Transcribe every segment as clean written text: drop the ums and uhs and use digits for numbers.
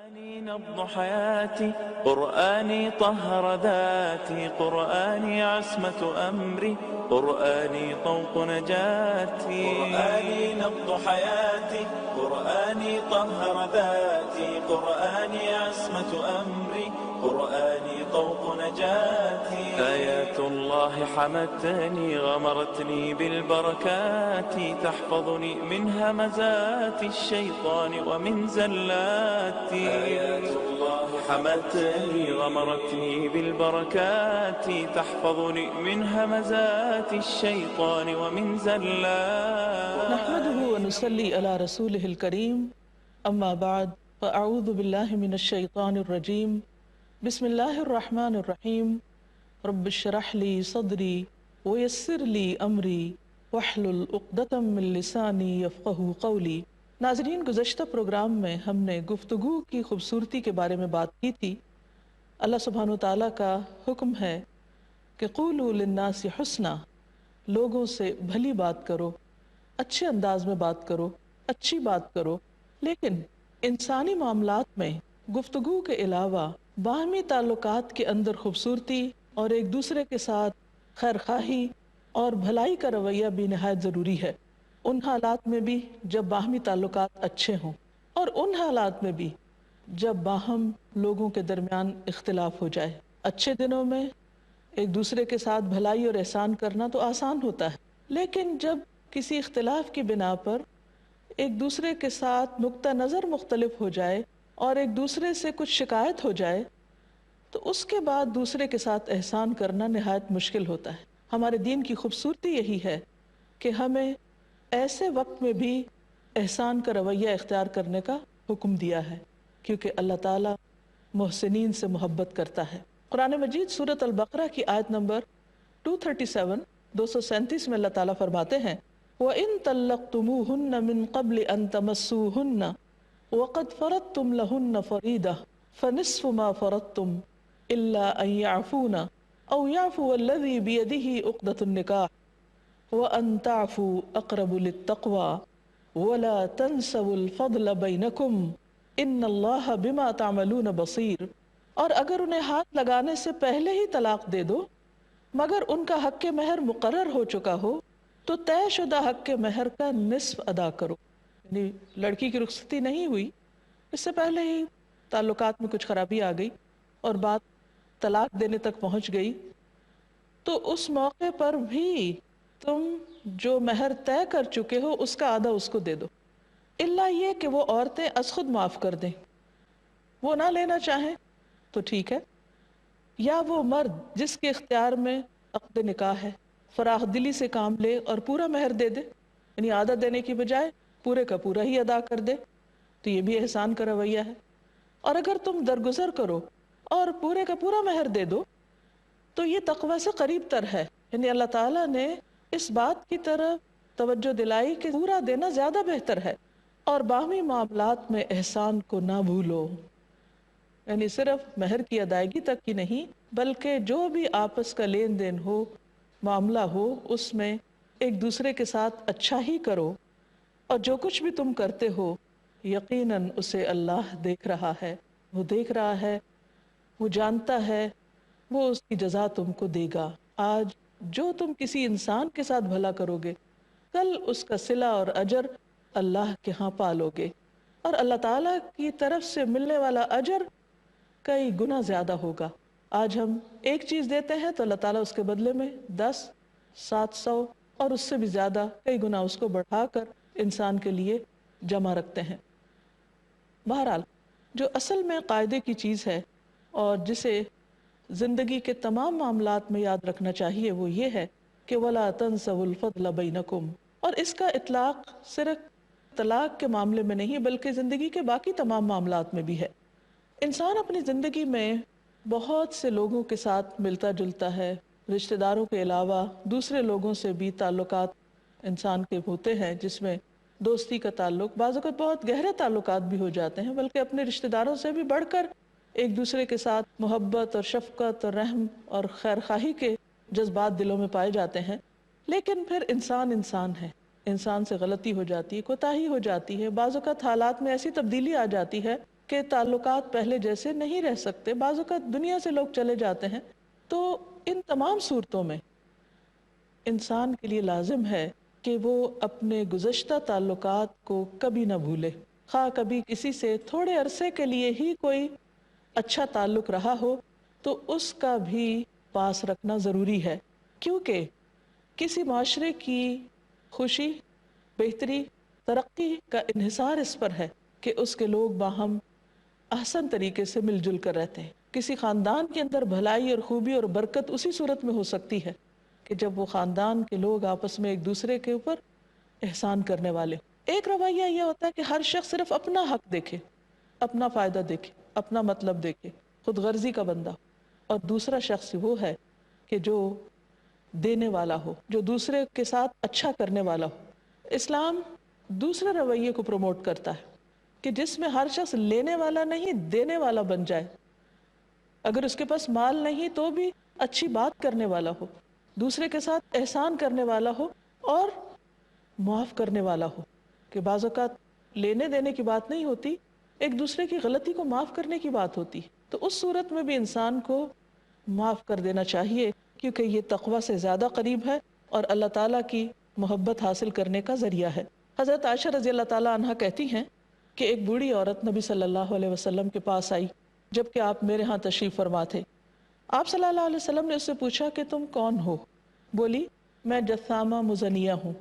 قرآني نبض حياتي، قرآني طهر ذاتي، قرآني عصمة أمري، قرآني طوق نجاتي. قرآني نبض حياتي، قرآني طهر ذاتي، قرآني عصمة أمري، قرآني طوق نجاتي. آيات الله حمتني غمرتني بالبركات، تحفظني من همزات الشيطان ومن زلاتي. آيات الله حمتني غمرتني بالبركات، تحفظني من همزات الشيطان ومن زلاتي. نحمده ونصلي على رسوله الكريم، اما بعد فاعوذ بالله من الشيطان الرجيم. بسم الله الرحمن الرحيم. رب اشرح لي صدري ويسر لي امری واحلل عقدۃ من لسانی یفقهوا قولی. ناظرین، گزشتہ پروگرام میں ہم نے گفتگو کی خوبصورتی کے بارے میں بات کی تھی. اللہ سبحانہ و تعالیٰ کا حکم ہے کہ قولوا للناس حسنا، لوگوں سے بھلی بات کرو، اچھے انداز میں بات کرو، اچھی بات کرو. لیکن انسانی معاملات میں گفتگو کے علاوہ باہمی تعلقات کے اندر خوبصورتی اور ایک دوسرے کے ساتھ خیر خواہی اور بھلائی کا رویہ بھی نہایت ضروری ہے. ان حالات میں بھی جب باہمی تعلقات اچھے ہوں، اور ان حالات میں بھی جب باہم لوگوں کے درمیان اختلاف ہو جائے. اچھے دنوں میں ایک دوسرے کے ساتھ بھلائی اور احسان کرنا تو آسان ہوتا ہے، لیکن جب کسی اختلاف کی بنا پر ایک دوسرے کے ساتھ نقطہ نظر مختلف ہو جائے اور ایک دوسرے سے کچھ شکایت ہو جائے تو اس کے بعد دوسرے کے ساتھ احسان کرنا نہایت مشکل ہوتا ہے. ہمارے دین کی خوبصورتی یہی ہے کہ ہمیں ایسے وقت میں بھی احسان کا رویہ اختیار کرنے کا حکم دیا ہے، کیونکہ اللہ تعالیٰ محسنین سے محبت کرتا ہے. قرآن مجید سورۃ البقرہ کی آیت نمبر 237 میں اللہ تعالیٰ فرماتے ہیں وَإِن طَلَّقْتُمُوهُنَّ مِن قَبْلِ أَن تَمَسُّوهُنَّ وَقَدْ فَرَضْتُمْ لَهُنَّ فَرِيضَةً فَنِصْفُ مَا فَرَضْتُمْ إِلَّا أَن يَعْفُونَ أَوْ يَعْفُوَ الَّذِي بِيَدِهِ عُقْدَةُ النِّكَاحِ وَأَن تَعْفُوا أَقْرَبُ لِلتَّقْوَى وَلَا تَنْسَوُا الْفَضْلَ بَيْنَكُمْ إِنَّ اللَّهَ بِمَا تَعْمَلُونَ بَصِيرٌ. اور اگر انہیں ہاتھ لگانے سے پہلے ہی طلاق دے دو مگر ان کا حق مہر مقرر ہو چکا ہو تو طے شدہ حق مہر کا نصف ادا کرو. یعنی لڑکی کی رخصتی نہیں ہوئی، اس سے پہلے ہی تعلقات میں کچھ خرابی آ گئی اور بات طلاق دینے تک پہنچ گئی، تو اس موقع پر بھی تم جو مہر طے کر چکے ہو اس کا آدھا اس کو دے دو، الا یہ کہ وہ عورتیں از خود معاف کر دیں. وہ نہ لینا چاہیں تو ٹھیک ہے، یا وہ مرد جس کے اختیار میں عقد نکاح ہے فراخ دلی سے کام لے اور پورا مہر دے دے، یعنی آدھا دینے کی بجائے پورے کا پورا ہی ادا کر دے، تو یہ بھی احسان کا رویہ ہے. اور اگر تم درگزر کرو اور پورے کا پورا مہر دے دو تو یہ تقوی سے قریب تر ہے. یعنی اللہ تعالیٰ نے اس بات کی طرف توجہ دلائی کہ پورا دینا زیادہ بہتر ہے. اور باہمی معاملات میں احسان کو نہ بھولو، یعنی صرف مہر کی ادائیگی تک ہی نہیں بلکہ جو بھی آپس کا لین دین ہو، معاملہ ہو، اس میں ایک دوسرے کے ساتھ اچھا ہی کرو. اور جو کچھ بھی تم کرتے ہو یقیناً اسے اللہ دیکھ رہا ہے، وہ دیکھ رہا ہے، وہ جانتا ہے، وہ اس کی جزا تم کو دے گا. آج جو تم کسی انسان کے ساتھ بھلا کرو گے کل اس کا صلہ اور اجر اللہ کے ہاں پالو گے، اور اللہ تعالیٰ کی طرف سے ملنے والا اجر کئی گنا زیادہ ہوگا. آج ہم ایک چیز دیتے ہیں تو اللہ تعالیٰ اس کے بدلے میں 10، 700 اور اس سے بھی زیادہ کئی گنا اس کو بڑھا کر انسان کے لیے جمع رکھتے ہیں. بہرحال جو اصل میں قاعدے کی چیز ہے اور جسے زندگی کے تمام معاملات میں یاد رکھنا چاہیے وہ یہ ہے کہ وَلَا تَنْسَوُا الْفَضْلَ بَيْنَكُمْ. اور اس کا اطلاق صرف طلاق کے معاملے میں نہیں بلکہ زندگی کے باقی تمام معاملات میں بھی ہے. انسان اپنی زندگی میں بہت سے لوگوں کے ساتھ ملتا جلتا ہے، رشتہ داروں کے علاوہ دوسرے لوگوں سے بھی تعلقات انسان کے ہوتے ہیں، جس میں دوستی کا تعلق، بعض اوقات بہت گہرے تعلقات بھی ہو جاتے ہیں، بلکہ اپنے رشتہ داروں سے بھی بڑھ کر ایک دوسرے کے ساتھ محبت اور شفقت اور رحم اور خیر خواہی کے جذبات دلوں میں پائے جاتے ہیں. لیکن پھر انسان ہے، انسان سے غلطی ہو جاتی ہے، کوتاہی ہو جاتی ہے، بعض اوقات حالات میں ایسی تبدیلی آ جاتی ہے کہ تعلقات پہلے جیسے نہیں رہ سکتے، بعض اوقات دنیا سے لوگ چلے جاتے ہیں، تو ان تمام صورتوں میں انسان کے لیے لازم ہے کہ وہ اپنے گزشتہ تعلقات کو کبھی نہ بھولے، خواہ کبھی کسی سے تھوڑے عرصے کے لیے ہی کوئی اچھا تعلق رہا ہو تو اس کا بھی پاس رکھنا ضروری ہے، کیونکہ کسی معاشرے کی خوشی، بہتری، ترقی کا انحصار اس پر ہے کہ اس کے لوگ باہم احسن طریقے سے مل جل کر رہتے ہیں۔ کسی خاندان کے اندر بھلائی اور خوبی اور برکت اسی صورت میں ہو سکتی ہے کہ جب وہ خاندان کے لوگ آپس میں ایک دوسرے کے اوپر احسان کرنے والے ہوں۔ ایک رویہ یہ ہوتا ہے کہ ہر شخص صرف اپنا حق دیکھے، اپنا فائدہ دیکھے، اپنا مطلب دیکھے، خود غرضی کا بندہ، اور دوسرا شخص وہ ہے کہ جو دینے والا ہو، جو دوسرے کے ساتھ اچھا کرنے والا ہو۔ اسلام دوسرے رویے کو پروموٹ کرتا ہے کہ جس میں ہر شخص لینے والا نہیں، دینے والا بن جائے، اگر اس کے پاس مال نہیں تو بھی اچھی بات کرنے والا ہو، دوسرے کے ساتھ احسان کرنے والا ہو اور معاف کرنے والا ہو، کہ بعض اوقات لینے دینے کی بات نہیں ہوتی، ایک دوسرے کی غلطی کو معاف کرنے کی بات ہوتی، تو اس صورت میں بھی انسان کو معاف کر دینا چاہیے، کیونکہ یہ تقوی سے زیادہ قریب ہے اور اللہ تعالیٰ کی محبت حاصل کرنے کا ذریعہ ہے۔ حضرت عائشہ رضی اللہ تعالیٰ عنہ کہتی ہیں کہ ایک بوڑھی عورت نبی صلی اللہ علیہ وسلم کے پاس آئی جبکہ آپ میرے ہاں تشریف فرما تھے۔ آپ صلی اللہ علیہ وسلم نے اس سے پوچھا کہ تم کون ہو؟ بولی میں جثامہ مزنیہ ہوں۔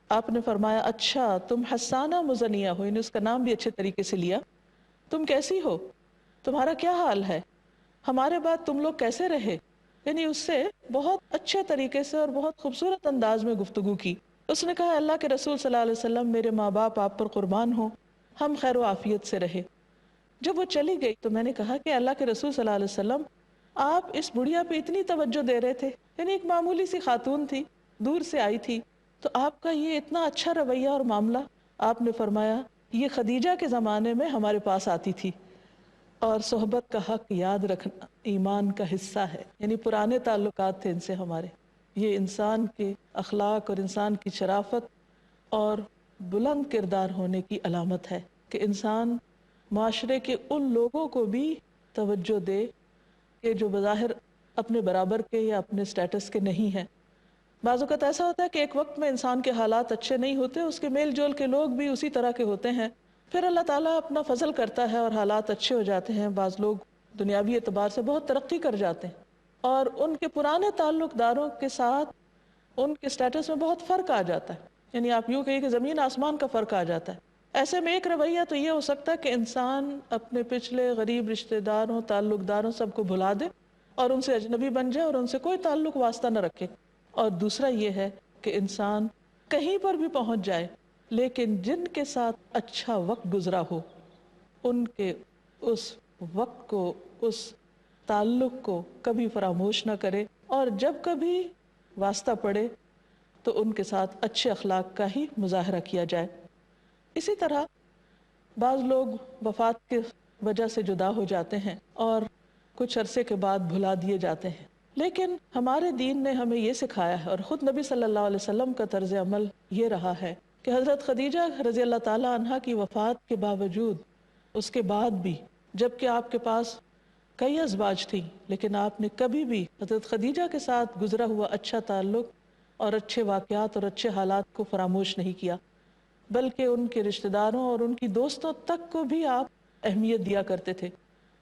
آپ نے فرمایا اچھا تم حسانہ مزنیہ ہو، یعنی اس کا نام بھی اچھے طریقے سے لیا، تم کیسی ہو، تمہارا کیا حال ہے، ہمارے بعد تم لوگ کیسے رہے، یعنی اس سے بہت اچھے طریقے سے اور بہت خوبصورت انداز میں گفتگو کی۔ اس نے کہا اللہ کے رسول صلی اللہ علیہ وسلم میرے ماں باپ آپ پر قربان ہوں، ہم خیر و عافیت سے رہے۔ جب وہ چلی گئی تو میں نے کہا کہ اللہ کے رسول صلی اللہ علیہ وسلم آپ اس بڑھیا پہ اتنی توجہ دے رہے تھے، یعنی ایک معمولی سی خاتون تھی، دور سے آئی تھی، تو آپ کا یہ اتنا اچھا رویہ اور معاملہ۔ آپ نے فرمایا یہ خدیجہ کے زمانے میں ہمارے پاس آتی تھی، اور صحبت کا حق یاد رکھنا ایمان کا حصہ ہے، یعنی پرانے تعلقات تھے ان سے ہمارے۔ یہ انسان کے اخلاق اور انسان کی شرافت اور بلند کردار ہونے کی علامت ہے کہ انسان معاشرے کے ان لوگوں کو بھی توجہ دے کہ جو بظاہر اپنے برابر کے یا اپنے سٹیٹس کے نہیں ہیں۔ بعض اوقات ایسا ہوتا ہے کہ ایک وقت میں انسان کے حالات اچھے نہیں ہوتے، اس کے میل جول کے لوگ بھی اسی طرح کے ہوتے ہیں، پھر اللہ تعالیٰ اپنا فضل کرتا ہے اور حالات اچھے ہو جاتے ہیں، بعض لوگ دنیاوی اعتبار سے بہت ترقی کر جاتے ہیں اور ان کے پرانے تعلق داروں کے ساتھ ان کے سٹیٹس میں بہت فرق آ جاتا ہے، یعنی آپ یوں کہیے کہ زمین آسمان کا فرق آ جاتا ہے۔ ایسے میں ایک رویہ تو یہ ہو سکتا ہے کہ انسان اپنے پچھلے غریب رشتہ داروں، تعلق داروں سب کو بھلا دے اور ان سے اجنبی بن جائے اور ان سے کوئی تعلق واسطہ نہ رکھے، اور دوسرا یہ ہے کہ انسان کہیں پر بھی پہنچ جائے لیکن جن کے ساتھ اچھا وقت گزرا ہو ان کے اس وقت کو، اس تعلق کو کبھی فراموش نہ کرے، اور جب کبھی واسطہ پڑے تو ان کے ساتھ اچھے اخلاق کا ہی مظاہرہ کیا جائے۔ اسی طرح بعض لوگ وفات کی وجہ سے جدا ہو جاتے ہیں اور کچھ عرصے کے بعد بھلا دیے جاتے ہیں، لیکن ہمارے دین نے ہمیں یہ سکھایا ہے اور خود نبی صلی اللہ علیہ وسلم کا طرز عمل یہ رہا ہے کہ حضرت خدیجہ رضی اللہ تعالی عنہا کی وفات کے باوجود، اس کے بعد بھی جبکہ آپ کے پاس کئی ازواج تھیں، لیکن آپ نے کبھی بھی حضرت خدیجہ کے ساتھ گزرا ہوا اچھا تعلق اور اچھے واقعات اور اچھے حالات کو فراموش نہیں کیا، بلکہ ان کے رشتہ داروں اور ان کی دوستوں تک کو بھی آپ اہمیت دیا کرتے تھے۔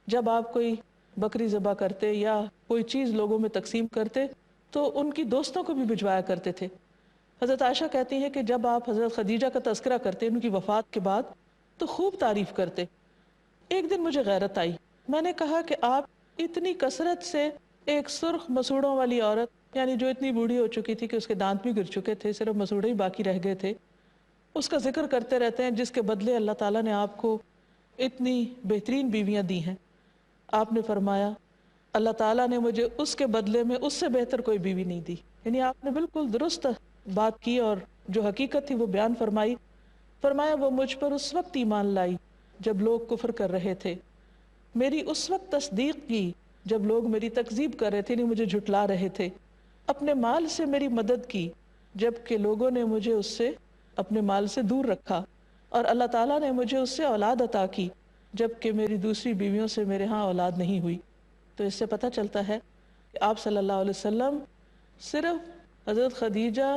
جب آپ کوئی بکری ذبح کرتے یا کوئی چیز لوگوں میں تقسیم کرتے تو ان کی دوستوں کو بھی بھجوایا کرتے تھے۔ حضرت عائشہ کہتی ہیں کہ جب آپ حضرت خدیجہ کا تذکرہ کرتے ان کی وفات کے بعد تو خوب تعریف کرتے۔ ایک دن مجھے غیرت آئی، میں نے کہا کہ آپ اتنی کثرت سے ایک سرخ مسوڑوں والی عورت، یعنی جو اتنی بوڑھی ہو چکی تھی کہ اس کے دانت بھی گر چکے تھے، صرف مسوڑے ہی باقی رہ گئے تھے، اس کا ذکر کرتے رہتے ہیں جس کے بدلے اللہ تعالیٰ نے آپ کو اتنی بہترین بیویاں دی ہیں۔ آپ نے فرمایا اللہ تعالیٰ نے مجھے اس کے بدلے میں اس سے بہتر کوئی بیوی نہیں دی، یعنی آپ نے بالکل درست بات کی اور جو حقیقت تھی وہ بیان فرمائی۔ فرمایا وہ مجھ پر اس وقت ایمان لائی جب لوگ کفر کر رہے تھے، میری اس وقت تصدیق کی جب لوگ میری تکذیب کر رہے تھے، یعنی مجھے جھٹلا رہے تھے، اپنے مال سے میری مدد کی جب کہ لوگوں نے مجھے اس سے اپنے مال سے دور رکھا، اور اللہ تعالیٰ نے مجھے اس سے اولاد عطا کی جبکہ میری دوسری بیویوں سے میرے ہاں اولاد نہیں ہوئی۔ تو اس سے پتہ چلتا ہے کہ آپ صلی اللہ علیہ وسلم صرف حضرت خدیجہ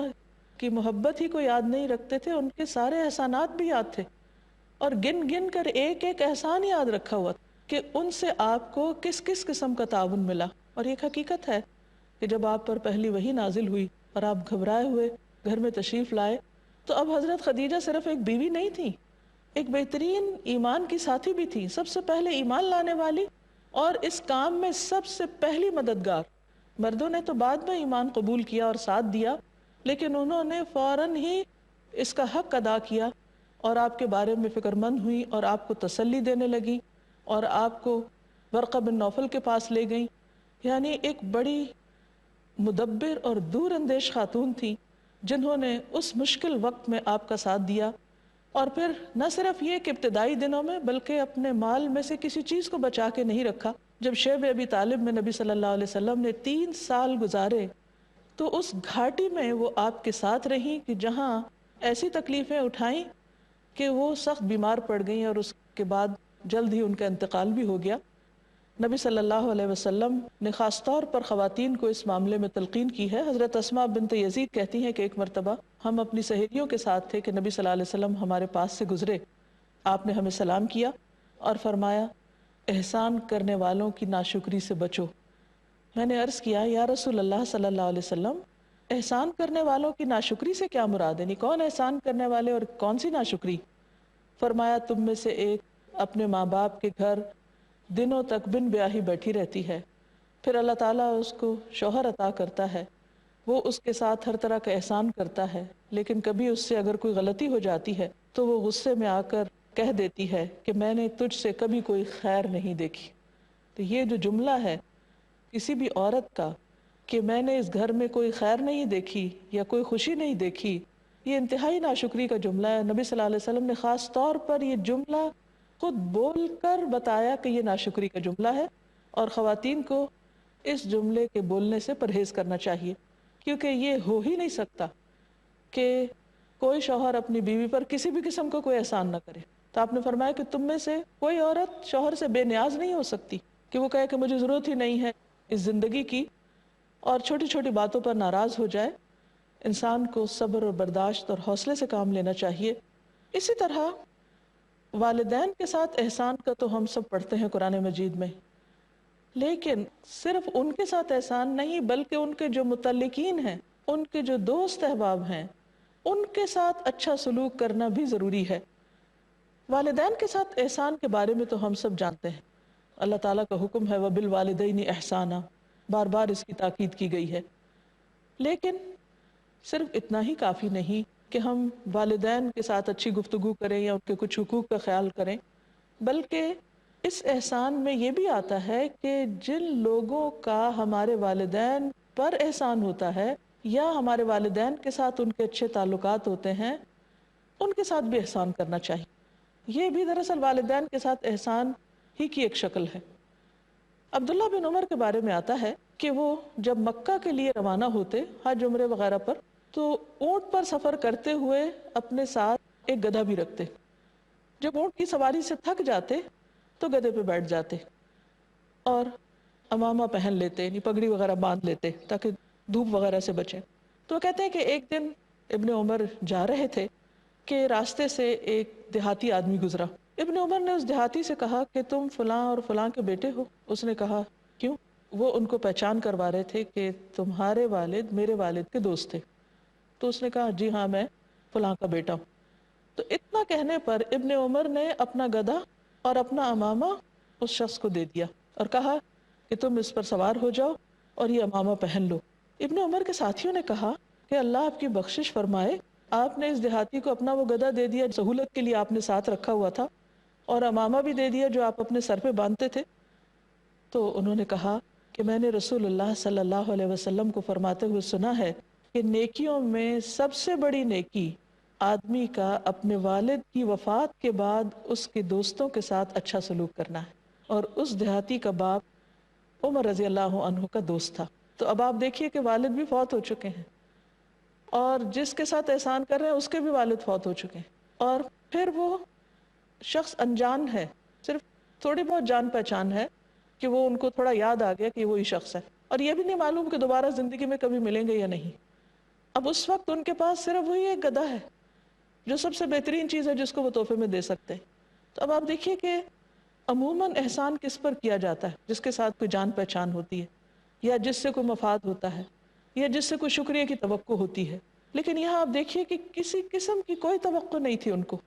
کی محبت ہی کو یاد نہیں رکھتے تھے، ان کے سارے احسانات بھی یاد تھے، اور گن گن کر ایک ایک احسان یاد رکھا ہوا کہ ان سے آپ کو کس کس قسم کا تعاون ملا۔ اور ایک حقیقت ہے کہ جب آپ پر پہلی وحی نازل ہوئی اور آپ گھبرائے ہوئے گھر میں تشریف لائے، تو اب حضرت خدیجہ صرف ایک بیوی نہیں تھی، ایک بہترین ایمان کی ساتھی بھی تھی، سب سے پہلے ایمان لانے والی اور اس کام میں سب سے پہلی مددگار۔ مردوں نے تو بعد میں ایمان قبول کیا اور ساتھ دیا، لیکن انہوں نے فوراً ہی اس کا حق ادا کیا اور آپ کے بارے میں فکر مند ہوئی اور آپ کو تسلی دینے لگی اور آپ کو ورقہ بن نوفل کے پاس لے گئیں۔ یعنی ایک بڑی مدبر اور دور اندیش خاتون تھی جنہوں نے اس مشکل وقت میں آپ کا ساتھ دیا، اور پھر نہ صرف یہ کہ ابتدائی دنوں میں بلکہ اپنے مال میں سے کسی چیز کو بچا کے نہیں رکھا۔ جب شیب ابی طالب میں نبی صلی اللہ علیہ وسلم نے 3 سال گزارے تو اس گھاٹی میں وہ آپ کے ساتھ رہیں کہ جہاں ایسی تکلیفیں اٹھائیں کہ وہ سخت بیمار پڑ گئیں اور اس کے بعد جلد ہی ان کا انتقال بھی ہو گیا۔ نبی صلی اللہ علیہ وسلم نے خاص طور پر خواتین کو اس معاملے میں تلقین کی ہے۔ حضرت اسماء بنت یزید کہتی ہیں کہ ایک مرتبہ ہم اپنی سہیلیوں کے ساتھ تھے کہ نبی صلی اللہ علیہ وسلم ہمارے پاس سے گزرے، آپ نے ہمیں سلام کیا اور فرمایا احسان کرنے والوں کی ناشکری سے بچو۔ میں نے عرض کیا یا رسول اللہ صلی اللہ علیہ وسلم، احسان کرنے والوں کی ناشکری سے کیا مراد ہے؟ یعنی کون احسان کرنے والے اور کون سی ناشکری؟ فرمایا تم میں سے ایک اپنے ماں باپ کے گھر دنوں تک بن بیاہی بیٹھی رہتی ہے، پھر اللہ تعالیٰ اس کو شوہر عطا کرتا ہے، وہ اس کے ساتھ ہر طرح کا احسان کرتا ہے، لیکن کبھی اس سے اگر کوئی غلطی ہو جاتی ہے تو وہ غصے میں آ کر کہہ دیتی ہے کہ میں نے تجھ سے کبھی کوئی خیر نہیں دیکھی۔ تو یہ جو جملہ ہے کسی بھی عورت کا کہ میں نے اس گھر میں کوئی خیر نہیں دیکھی یا کوئی خوشی نہیں دیکھی، یہ انتہائی ناشکری کا جملہ ہے۔ نبی صلی اللہ علیہ وسلم نے خاص طور پر یہ جملہ خود بول کر بتایا کہ یہ ناشکری کا جملہ ہے، اور خواتین کو اس جملے کے بولنے سے پرہیز کرنا چاہیے، کیونکہ یہ ہو ہی نہیں سکتا کہ کوئی شوہر اپنی بیوی پر کسی بھی قسم کا کوئی احسان نہ کرے۔ تو آپ نے فرمایا کہ تم میں سے کوئی عورت شوہر سے بے نیاز نہیں ہو سکتی کہ وہ کہے کہ مجھے ضرورت ہی نہیں ہے اس زندگی کی، اور چھوٹی چھوٹی باتوں پر ناراض ہو جائے۔ انسان کو صبر اور برداشت اور حوصلے سے کام لینا چاہیے۔ اسی طرح والدین کے ساتھ احسان کا تو ہم سب پڑھتے ہیں قرآن مجید میں، لیکن صرف ان کے ساتھ احسان نہیں بلکہ ان کے جو متعلقین ہیں، ان کے جو دوست احباب ہیں، ان کے ساتھ اچھا سلوک کرنا بھی ضروری ہے۔ والدین کے ساتھ احسان کے بارے میں تو ہم سب جانتے ہیں، اللہ تعالیٰ کا حکم ہے وَبِالْوَالِدَيْنِ إِحْسَانًا، بار بار اس کی تاکید کی گئی ہے، لیکن صرف اتنا ہی کافی نہیں کہ ہم والدین کے ساتھ اچھی گفتگو کریں یا ان کے کچھ حقوق کا خیال کریں، بلکہ اس احسان میں یہ بھی آتا ہے کہ جن لوگوں کا ہمارے والدین پر احسان ہوتا ہے یا ہمارے والدین کے ساتھ ان کے اچھے تعلقات ہوتے ہیں، ان کے ساتھ بھی احسان کرنا چاہیے۔ یہ بھی دراصل والدین کے ساتھ احسان ہی کی ایک شکل ہے۔ عبداللہ بن عمر کے بارے میں آتا ہے کہ وہ جب مکہ کے لیے روانہ ہوتے حج عمرے وغیرہ پر، تو اونٹ پر سفر کرتے ہوئے اپنے ساتھ ایک گدھا بھی رکھتے۔ جب اونٹ کی سواری سے تھک جاتے تو گدھے پہ بیٹھ جاتے اور امامہ پہن لیتے، یعنی پگڑی وغیرہ باندھ لیتے تاکہ دھوپ وغیرہ سے بچیں۔ تو وہ کہتے ہیں کہ ایک دن ابن عمر جا رہے تھے کہ راستے سے ایک دیہاتی آدمی گزرا۔ ابن عمر نے اس دیہاتی سے کہا کہ تم فلاں اور فلاں کے بیٹے ہو؟ اس نے کہا کیوں؟ وہ ان کو پہچان کروا رہے تھے کہ تمہارے والد میرے والد کے دوست تھے۔ تو اس نے کہا جی ہاں میں فلاں کا بیٹا ہوں۔ تو اتنا کہنے پر ابن عمر نے اپنا گدھا اور اپنا امامہ اس شخص کو دے دیا اور کہا کہ تم اس پر سوار ہو جاؤ اور یہ امامہ پہن لو۔ ابن عمر کے ساتھیوں نے کہا کہ اللہ آپ کی بخشش فرمائے، آپ نے اس دیہاتی کو اپنا وہ گدھا دے دیا، سہولت کے لیے آپ نے ساتھ رکھا ہوا تھا، اور امامہ بھی دے دیا جو آپ اپنے سر پہ باندھتے تھے۔ تو انہوں نے کہا کہ میں نے رسول اللہ صلی اللہ علیہ وسلم کو فرماتے ہوئے سنا ہے کہ نیکیوں میں سب سے بڑی نیکی آدمی کا اپنے والد کی وفات کے بعد اس کے دوستوں کے ساتھ اچھا سلوک کرنا ہے، اور اس دیہاتی کا باپ عمر رضی اللہ عنہ کا دوست تھا۔ تو اب آپ دیکھیے کہ والد بھی فوت ہو چکے ہیں، اور جس کے ساتھ احسان کر رہے ہیں اس کے بھی والد فوت ہو چکے ہیں، اور پھر وہ شخص انجان ہے صرف تھوڑی بہت جان پہچان ہے کہ وہ ان کو تھوڑا یاد آ گیا کہ وہی شخص ہے، اور یہ بھی نہیں معلوم کہ دوبارہ زندگی میں کبھی ملیں گے یا نہیں۔ اب اس وقت ان کے پاس صرف وہی ایک گدھا ہے جو سب سے بہترین چیز ہے جس کو وہ تحفے میں دے سکتے ہیں۔ تو اب آپ دیکھیے کہ عموماً احسان کس پر کیا جاتا ہے؟ جس کے ساتھ کوئی جان پہچان ہوتی ہے، یا جس سے کوئی مفاد ہوتا ہے، یا جس سے کوئی شکریہ کی توقع ہوتی ہے۔ لیکن یہاں آپ دیکھیے کہ کسی قسم کی کوئی توقع نہیں تھی ان کو،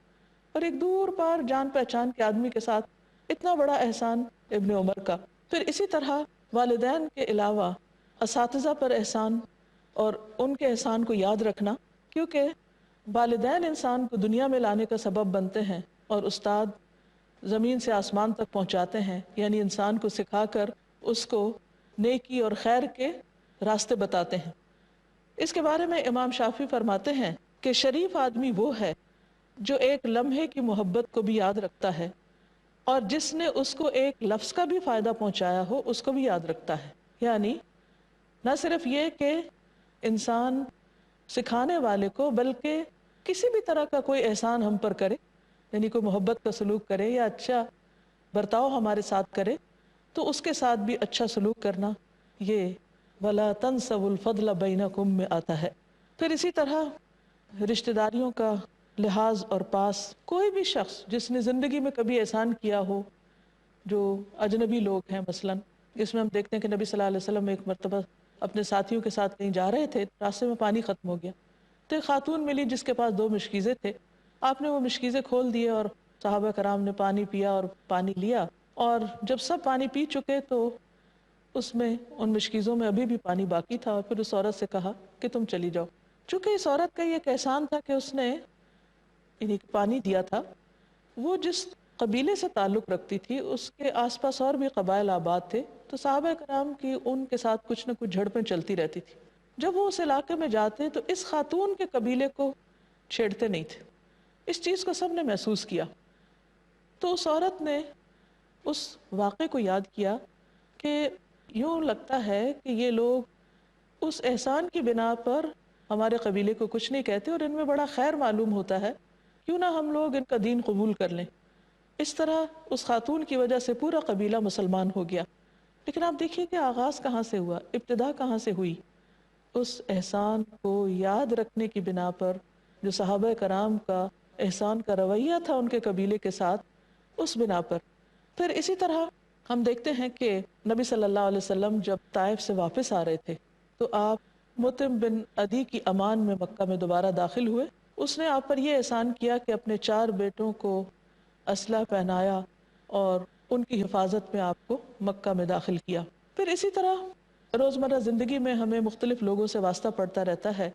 اور ایک دور پار جان پہچان کے آدمی کے ساتھ اتنا بڑا احسان ابن عمر کا۔ پھر اسی طرح والدین کے علاوہ اساتذہ پر احسان اور ان کے احسان کو یاد رکھنا، کیونکہ والدین انسان کو دنیا میں لانے کا سبب بنتے ہیں، اور استاد زمین سے آسمان تک پہنچاتے ہیں، یعنی انسان کو سکھا کر اس کو نیکی اور خیر کے راستے بتاتے ہیں۔ اس کے بارے میں امام شافعی فرماتے ہیں کہ شریف آدمی وہ ہے جو ایک لمحے کی محبت کو بھی یاد رکھتا ہے، اور جس نے اس کو ایک لفظ کا بھی فائدہ پہنچایا ہو اس کو بھی یاد رکھتا ہے۔ یعنی نہ صرف یہ کہ انسان سکھانے والے کو، بلکہ کسی بھی طرح کا کوئی احسان ہم پر کرے، یعنی کوئی محبت کا سلوک کرے یا اچھا برتاؤ ہمارے ساتھ کرے، تو اس کے ساتھ بھی اچھا سلوک کرنا، یہ وَلَا تَنْسَوُا الْفَضْلَ بَيْنَكُمْ میں آتا ہے۔ پھر اسی طرح رشتہ داریوں کا لحاظ اور پاس، کوئی بھی شخص جس نے زندگی میں کبھی احسان کیا ہو، جو اجنبی لوگ ہیں مثلا، اس میں ہم دیکھتے ہیں کہ نبی صلی اللہ علیہ وسلم ایک مرتبہ اپنے ساتھیوں کے ساتھ کہیں جا رہے تھے، راستے میں پانی ختم ہو گیا، تو ایک خاتون ملی جس کے پاس 2 مشکیزیں تھے۔ آپ نے وہ مشکیزیں کھول دیے اور صحابہ کرام نے پانی پیا اور پانی لیا، اور جب سب پانی پی چکے تو اس میں ان مشکیزوں میں ابھی بھی پانی باقی تھا، اور پھر اس عورت سے کہا کہ تم چلی جاؤ۔ چونکہ اس عورت کا یہ ایک احسان تھا کہ اس نے یعنی پانی دیا تھا، وہ جس قبیلے سے تعلق رکھتی تھی اس کے آس پاس اور بھی قبائل آباد تھے، تو صحابہ کرام کی ان کے ساتھ کچھ نہ کچھ جھڑپیں چلتی رہتی تھی۔ جب وہ اس علاقے میں جاتے تو اس خاتون کے قبیلے کو چھیڑتے نہیں تھے، اس چیز کو سب نے محسوس کیا۔ تو اس عورت نے اس واقعے کو یاد کیا کہ یوں لگتا ہے کہ یہ لوگ اس احسان کی بنا پر ہمارے قبیلے کو کچھ نہیں کہتے، اور ان میں بڑا خیر معلوم ہوتا ہے، کیوں نہ ہم لوگ ان کا دین قبول کر لیں۔ اس طرح اس خاتون کی وجہ سے پورا قبیلہ مسلمان ہو گیا۔ لیکن آپ دیکھیے کہ آغاز کہاں سے ہوا، ابتدا کہاں سے ہوئی؟ اس احسان کو یاد رکھنے کی بنا پر، جو صحابہ کرام کا احسان کا رویہ تھا ان کے قبیلے کے ساتھ، اس بنا پر۔ پھر اسی طرح ہم دیکھتے ہیں کہ نبی صلی اللہ علیہ وسلم جب طائف سے واپس آ رہے تھے تو آپ مطعم بن عدی کی امان میں مکہ میں دوبارہ داخل ہوئے۔ اس نے آپ پر یہ احسان کیا کہ اپنے 4 بیٹوں کو اسلحہ پہنایا اور ان کی حفاظت میں آپ کو مکہ میں داخل کیا۔ پھر اسی طرح روزمرہ زندگی میں ہمیں مختلف لوگوں سے واسطہ پڑتا رہتا ہے۔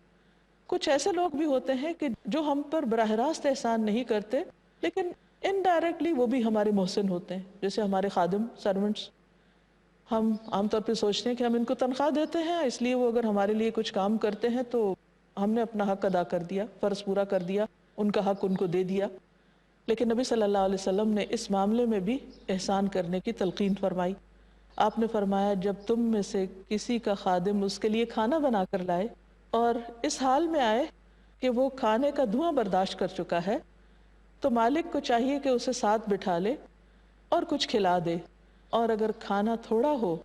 کچھ ایسے لوگ بھی ہوتے ہیں کہ جو ہم پر براہ راست احسان نہیں کرتے، لیکن انڈائریکٹلی وہ بھی ہمارے محسن ہوتے ہیں، جیسے ہمارے خادم، سرونٹس۔ ہم عام طور پہ سوچتے ہیں کہ ہم ان کو تنخواہ دیتے ہیں، اس لیے وہ اگر ہمارے لیے کچھ کام کرتے ہیں تو ہم نے اپنا حق ادا کر دیا، فرض پورا کر دیا، ان کا حق ان کو دے دیا۔ لیکن نبی صلی اللہ علیہ وسلم نے اس معاملے میں بھی احسان کرنے کی تلقین فرمائی۔ آپ نے فرمایا جب تم میں سے کسی کا خادم اس کے لیے کھانا بنا کر لائے اور اس حال میں آئے کہ وہ کھانے کا دھواں برداشت کر چکا ہے، تو مالک کو چاہیے کہ اسے ساتھ بٹھا لے اور کچھ کھلا دے، اور اگر کھانا تھوڑا ہو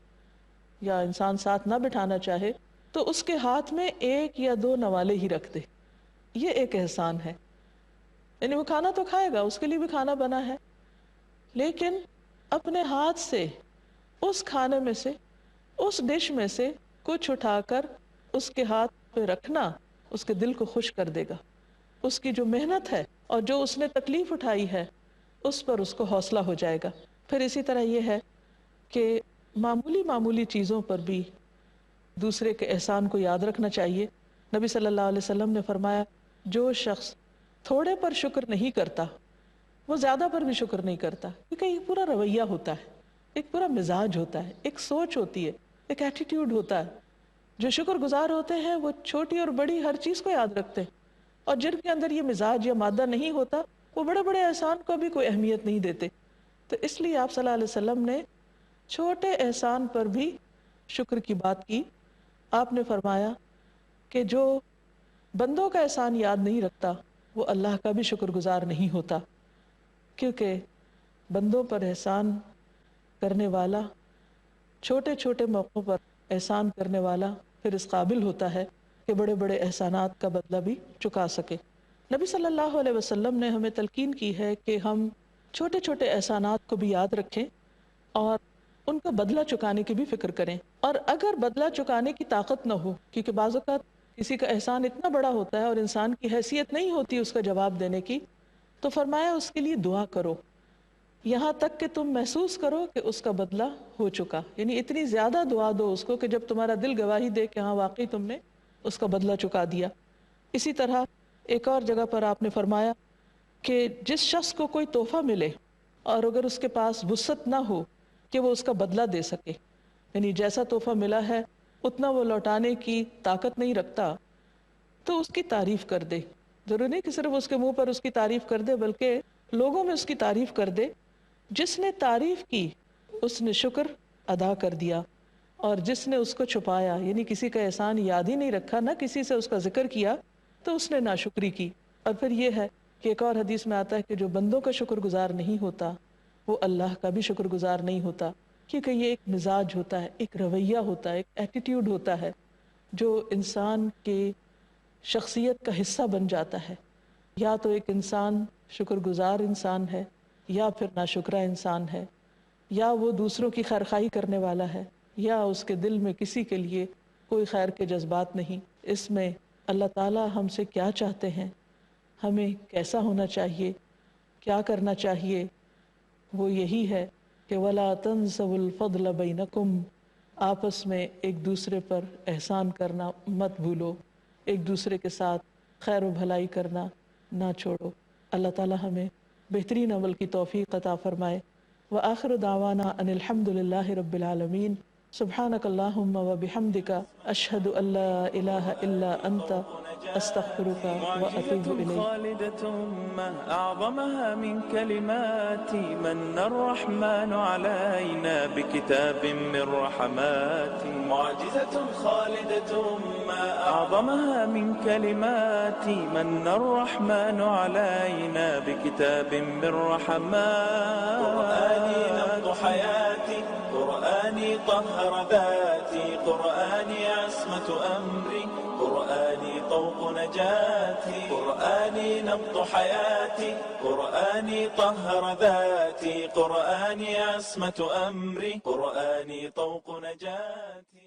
یا انسان ساتھ نہ بٹھانا چاہے تو اس کے ہاتھ میں 1 یا 2 نوالے ہی رکھ دے۔ یہ ایک احسان ہے، یعنی وہ کھانا تو کھائے گا، اس کے لیے بھی کھانا بنا ہے، لیکن اپنے ہاتھ سے اس کھانے میں سے، اس ڈش میں سے کچھ اٹھا کر اس کے ہاتھ پہ رکھنا اس کے دل کو خوش کر دے گا۔ اس کی جو محنت ہے اور جو اس نے تکلیف اٹھائی ہے اس پر اس کو حوصلہ ہو جائے گا۔ پھر اسی طرح یہ ہے کہ معمولی معمولی چیزوں پر بھی دوسرے کے احسان کو یاد رکھنا چاہیے۔ نبی صلی اللہ علیہ وسلم نے فرمایا جو شخص تھوڑے پر شکر نہیں کرتا وہ زیادہ پر بھی شکر نہیں کرتا، کیونکہ یہ پورا رویہ ہوتا ہے، ایک پورا مزاج ہوتا ہے، ایک سوچ ہوتی ہے، ایک ایٹیٹیوڈ ہوتا ہے۔ جو شکر گزار ہوتے ہیں وہ چھوٹی اور بڑی ہر چیز کو یاد رکھتے ہیں، اور جن کے اندر یہ مزاج یا مادہ نہیں ہوتا وہ بڑے بڑے احسان کو بھی کوئی اہمیت نہیں دیتے۔ تو اس لیے آپ صلی اللہ علیہ وسلم نے چھوٹے احسان پر بھی شکر کی بات کی۔ آپ نے فرمایا کہ جو بندوں کا احسان یاد نہیں رکھتا وہ اللہ کا بھی شکر گزار نہیں ہوتا، کیونکہ بندوں پر احسان کرنے والا، چھوٹے چھوٹے موقعوں پر احسان کرنے والا پھر اس قابل ہوتا ہے کہ بڑے بڑے احسانات کا بدلہ بھی چکا سکے۔ نبی صلی اللہ علیہ وسلم نے ہمیں تلقین کی ہے کہ ہم چھوٹے چھوٹے احسانات کو بھی یاد رکھیں اور ان کا بدلہ چکانے کی بھی فکر کریں، اور اگر بدلہ چکانے کی طاقت نہ ہو، کیونکہ بعض اوقات کسی کا احسان اتنا بڑا ہوتا ہے اور انسان کی حیثیت نہیں ہوتی اس کا جواب دینے کی، تو فرمایا اس کے لیے دعا کرو یہاں تک کہ تم محسوس کرو کہ اس کا بدلہ ہو چکا، یعنی اتنی زیادہ دعا دو اس کو کہ جب تمہارا دل گواہی دے کہ ہاں واقعی تم نے اس کا بدلہ چکا دیا۔ اسی طرح ایک اور جگہ پر آپ نے فرمایا کہ جس شخص کو کوئی تحفہ ملے اور اگر اس کے پاس وسعت نہ ہو کہ وہ اس کا بدلہ دے سکے، یعنی جیسا تحفہ ملا ہے اتنا وہ لوٹانے کی طاقت نہیں رکھتا، تو اس کی تعریف کر دے۔ ضروری نہیں کہ صرف اس کے منہ پر اس کی تعریف کر دے، بلکہ لوگوں میں اس کی تعریف کر دے۔ جس نے تعریف کی اس نے شکر ادا کر دیا، اور جس نے اس کو چھپایا یعنی کسی کا احسان یاد ہی نہیں رکھا، نہ کسی سے اس کا ذکر کیا، تو اس نے ناشکری کی۔ اور پھر یہ ہے کہ ایک اور حدیث میں آتا ہے کہ جو بندوں کا شکر گزار نہیں ہوتا وہ اللہ کا بھی شکر گزار نہیں ہوتا، کیونکہ یہ ایک مزاج ہوتا ہے، ایک رویہ ہوتا ہے، ایک ایٹیٹیوڈ ہوتا ہے جو انسان کے شخصیت کا حصہ بن جاتا ہے۔ یا تو ایک انسان شکر گزار انسان ہے، یا پھر ناشکرہ انسان ہے، یا وہ دوسروں کی خیرخواہی کرنے والا ہے، یا اس کے دل میں کسی کے لیے کوئی خیر کے جذبات نہیں۔ اس میں اللہ تعالیٰ ہم سے کیا چاہتے ہیں، ہمیں کیسا ہونا چاہیے، کیا کرنا چاہیے، وہ یہی ہے کہ وَلَا تَنْسَوُا الْفَضْلَ بَيْنَكُمْ، آپس میں ایک دوسرے پر احسان کرنا مت بھولو، ایک دوسرے کے ساتھ خیر و بھلائی کرنا نہ چھوڑو۔ اللہ تعالیٰ ہمیں بہترین عمل کی توفیق عطا فرمائے۔ وآخر دعوانا ان الحمد للہ رب العالمین۔ سبحانک اللہم وبحمدک اشہد ان لا الہ الا انت استغفرک واتوب معجزة الیک۔ خالدة ما أعظمها من كلمات من الرحمن علينا بكتاب من رحماته. معجزة خالدة ما أعظمها من كلمات من الرحمن علينا بكتاب من رحماته. قرآني نبض حياتي، قرآني طهر ذاتي، قرآني عصمة أمري، قرآني طوق نجاتي، قرآني نبض حياتي، قرآني طهر ذاتي، قرآني عصمة أمري، قرآني طوق نجاتي.